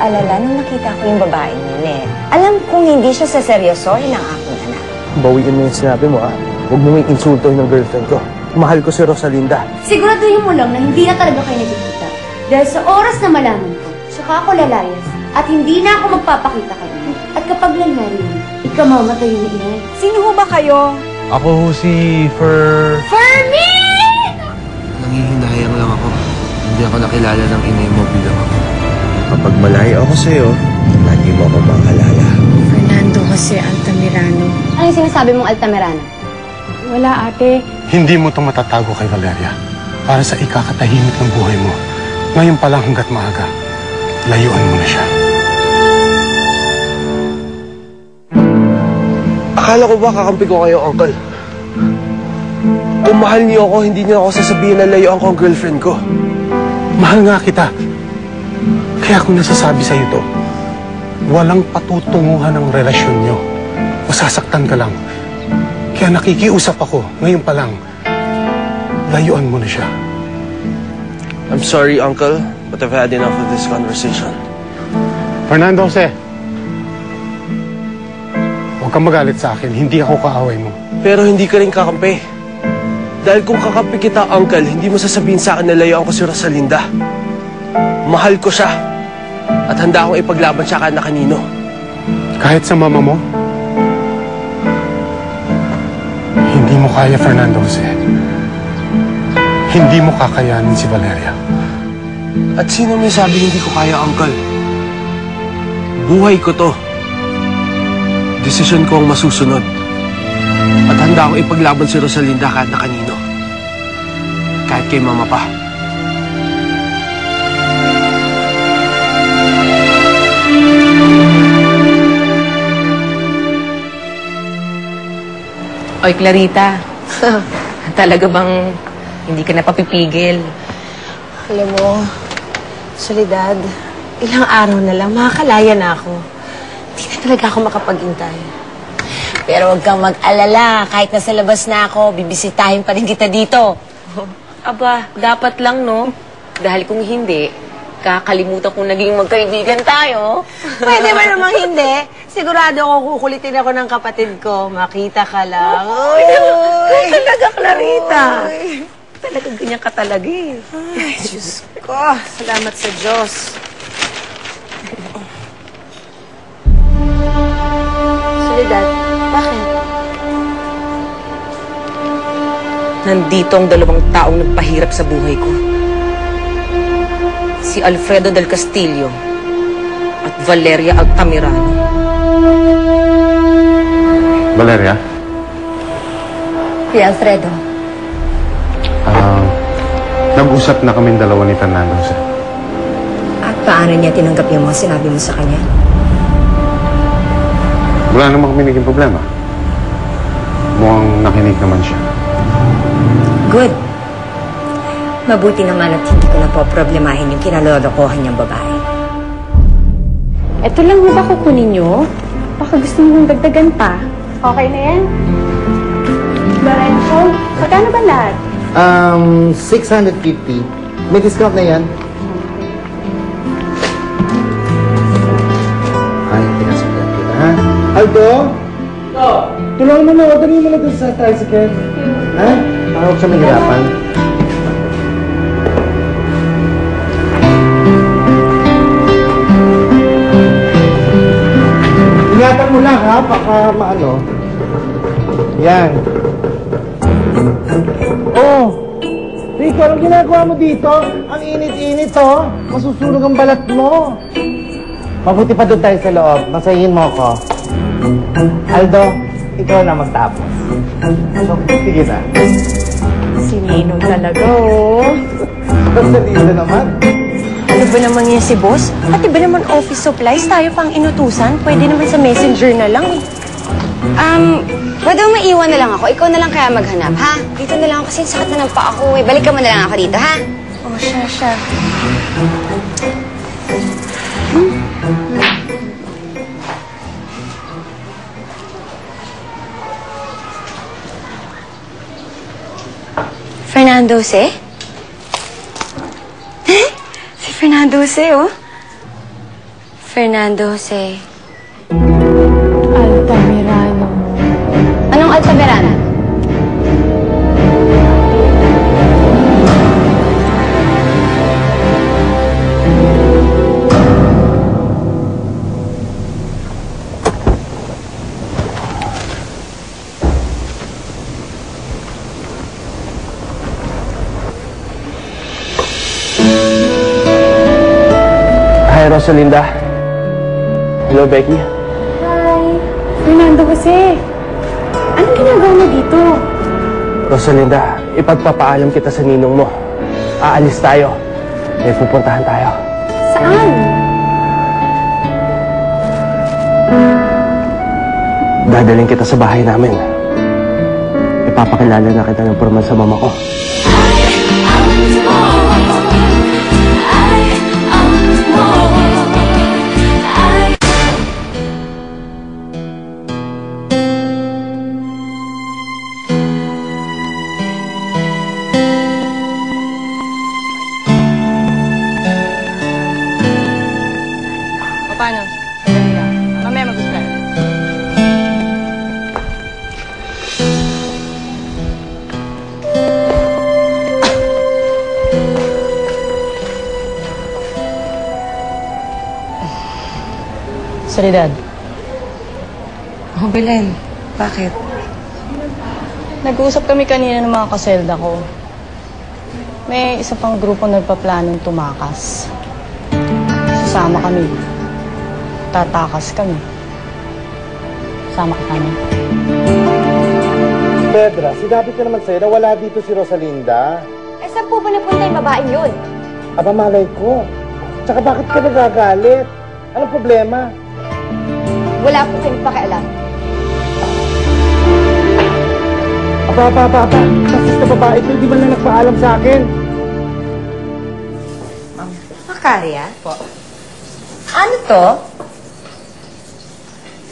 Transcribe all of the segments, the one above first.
nag-alala nung nakita ko yung babaeng yun eh. Alam kong hindi siya saseryosohin ng aking anak. Bawiin mo yung sinabi mo, ah. Huwag mo yung insultohin ng girlfriend ko. Mahal ko si Rosalinda. Siguraduhin mo lang na hindi na talaga kayo nagkikita. Dahil sa oras na malaman ko, saka ako lalayas at hindi na ako magpapakita kayo. At kapag nangyari yun, ikamamatay yung inay. Sino ho ba kayo? Ako ho si Fermin! Nangihinayang lang ako. Hindi ako nakilala ng inay mo bilang ako. Kapag malayo ako sa'yo, lagi mo ako makalala. Fernando Jose Altamirano. Ano yung sinasabi mong Altamirano? Wala, ate. Hindi mo itong matatago kay Valeria para sa ikakatahimik ng buhay mo. Ngayon pa lang hanggat maaga, layuan mo na siya. Akala ko ba kakampi ko kayo, Uncle? Kung mahal niyo ako, hindi niyo ako sasabihin na layuan ko ang girlfriend ko. Mahal nga kita. Kaya kung nasasabi sa ito, walang patutunguhan ng relasyon niyo. Masasaktan ka lang. Kaya nakikiusap ako, ngayon pa lang, layuan mo na siya. I'm sorry, Uncle, but I've had enough of this conversation. Fernando Jose, huwag kang magalit sa akin. Hindi ako kaaway mo. Pero hindi ka rin kakampi. Dahil kung kakampi kita, Uncle, hindi mo sasabihin sa akin na layuan ko si Rosalinda. Mahal ko siya. At handa akong ipaglaban siya kahit na kanino. Kahit sa mama mo, hindi mo kaya, Fernando Jose. Hindi mo kakayanin si Valeria. At sino may sabi hindi ko kaya, Uncle? Buhay ko to. Desisyon ko ang masusunod. At handa akong ipaglaban si Rosalinda kahit na kanino. Kahit kay mama pa. Oy, Clarita. Talaga bang hindi ka napapipigil? Alam mo, Soledad, ilang araw na lang, makakalaya na ako. Hindi na talaga ako makapag-intay. Pero huwag kang mag-alala. Kahit nasa labas na ako, bibisitahin pa rin kita dito. Aba, dapat lang, no? Dahil kung hindi, kakalimutan kong naging magkaibigan tayo. Pwede ba namang hindi? Sigurado ako kukulitin ako ng kapatid ko. Makita ka lang. Uy! Talaga, Clarita. Talaga ganyan ka talaga eh. Ay, Diyos ko. Salamat sa Diyos. Soledad, bakit? Nandito ang dalawang taong nagpahirap sa buhay ko. Si Alfredo del Castillo at Valeria Altamirano. Valeria? Kuya Alfredo. Nag-usap na kaming dalawa ni Fernando Jose. At paano niya tinanggap yung mga sinabi mo sa kanya? Wala namang kami naging problema. Mukhang nakinig naman siya. Good. Mabuti naman at hindi ko na po problemahin yung kinalolokohan niyang babae. Ito lang mo ba kukunin nyo? Baka gusto mong dagdagan pa. Okay na yan? Lorenzo, magkano ba lahat? 650. May discount na yan. Ay, pinasakyan kita, ha? Aldo? Tulungan mo na, orderin mo na doon sa tricycle. Ha? Para huwag siya mahirapan. Ingatan mo lang, ha? Baka maano. Yan. Oh! Rico, anong ginagawa mo dito? Ang init-init, oh. Masusunog ang balat mo. Mabuti pa doon tayo sa loob. Masayin mo ako. Aldo, ikaw na magtapos. So, sige na. Si Ninong talaga, oh. Basta dito naman. Ano ba naman yan si boss? At iba naman office supplies, tayo pang inutusan. Pwede naman sa messenger na lang. Pwede mo maiwan na lang ako. Ikaw na lang kaya maghanap, ha? Dito na lang ako kasi sakit na ng paa ko eh. Balik ka mo na lang ako dito, ha? Oh, siya. Fernando Jose? Si Fernando Jose, oh. Fernando Jose. Altamirano. Anong Altamirano? Hi, Rosalinda. Hello, Becky. Hi. Fernando Jose. Anong ginagawa mo dito? Rosalinda, ipagpapaalam kita sa ninong mo. Aalis tayo. May pupuntahan tayo. Saan? Dadaling kita sa bahay namin. Ipapakilala na kita ng formal sa mama ko. Paano? Sandali lang. Mamaya mag-usap. Soledad. Oh, Belen. Bakit? Nag-uusap kami kanina ng mga kaselda ko. May isa pang grupo nagpaplanong tumakas. Sasama kami. Tatakas kami. Sama ka kami. Pedra, sinabi ko naman sa'yo na wala dito si Rosalinda. Eh, saan po ba napunta yung babaeng yun? Aba, malay ko. Tsaka bakit ka nagagalit? Anong problema? Wala po kayong pakialam. Aba. Basis na babae ito, hindi man lang nagpaalam sa akin. Makarya? Po. Ano to?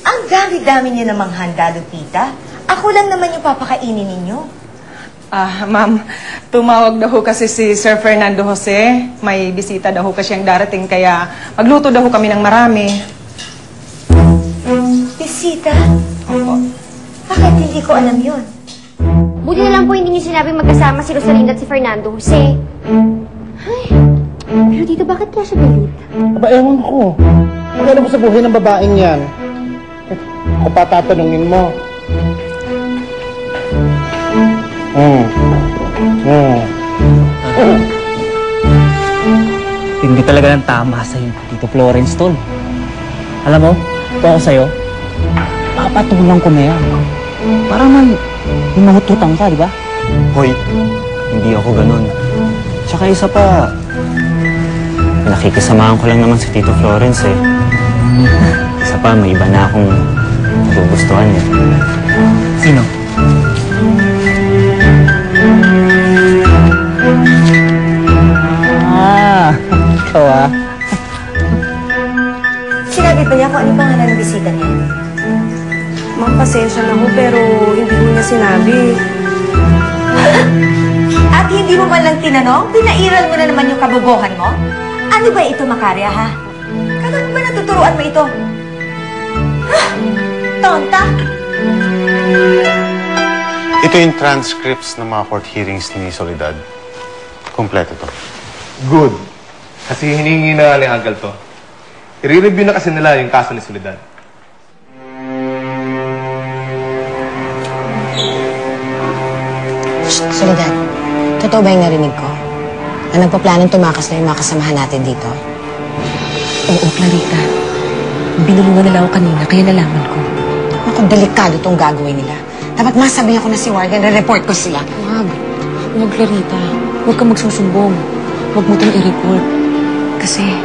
Ang dami-dami niyo namang handa, Lupita. Ako lang naman yung papakainin ninyo. Ma'am, tumawag daw ho kasi si Sir Fernando Jose. May bisita daw ho kasi ang darating, kaya magluto daw ho kami ng marami. Bisita? Opo. Bakit hindi ko alam yun? Buti na lang po hindi niyo sinabing magkasama si Rosalinda at si Fernando Jose. Ay, pero dito bakit kaya siya galit? Aba, ewan ko. Magkano ko sa buhay ng babaeng yan? Ako pa tatanungin mo. Hindi talaga ng tama sa'yo, Tito Florence, tol. Alam mo, kung ako sa'yo, papatulang ko na yan. Para man, hinahututang ka, di ba? Hoy, hindi ako ganun. Tsaka isa pa, nakikisamahan ko lang naman si Tito Florence eh. Isa pa, may iba na akong nagugustuhan eh. Sino? Ikaw ah. Sinabi pa niya kung ano pangalan ng bisita niya? Ma'am, pasensya na ho, pero hindi ko niya sinabi. At hindi mo man lang tinanong? Pinairal mo na naman yung kabobohan mo? Ano ba ito, Makarya, ha? Kailan ba natuturuan mo ito? Ha? Tonta? Ito yung transcripts ng mga court hearings ni Soledad. Kompleto to. Good. Kasi hinihingi na ni Uncle to. I-review na kasi nila yung kaso ni Soledad. Soledad, totoo ba yung narinig ko? Na nagpaplanong tumakas na yung mga kasamahan natin dito? Oo, Clarita. Binulungan nila ako kanina, kaya nalaman ko. Ako, delikado tong gagawin nila. Dapat masabihan ko na si Warden, re-report ko sila. Huwag, Clarita. Huwag kang magsusumbong. Huwag mo itong i-report. Kasi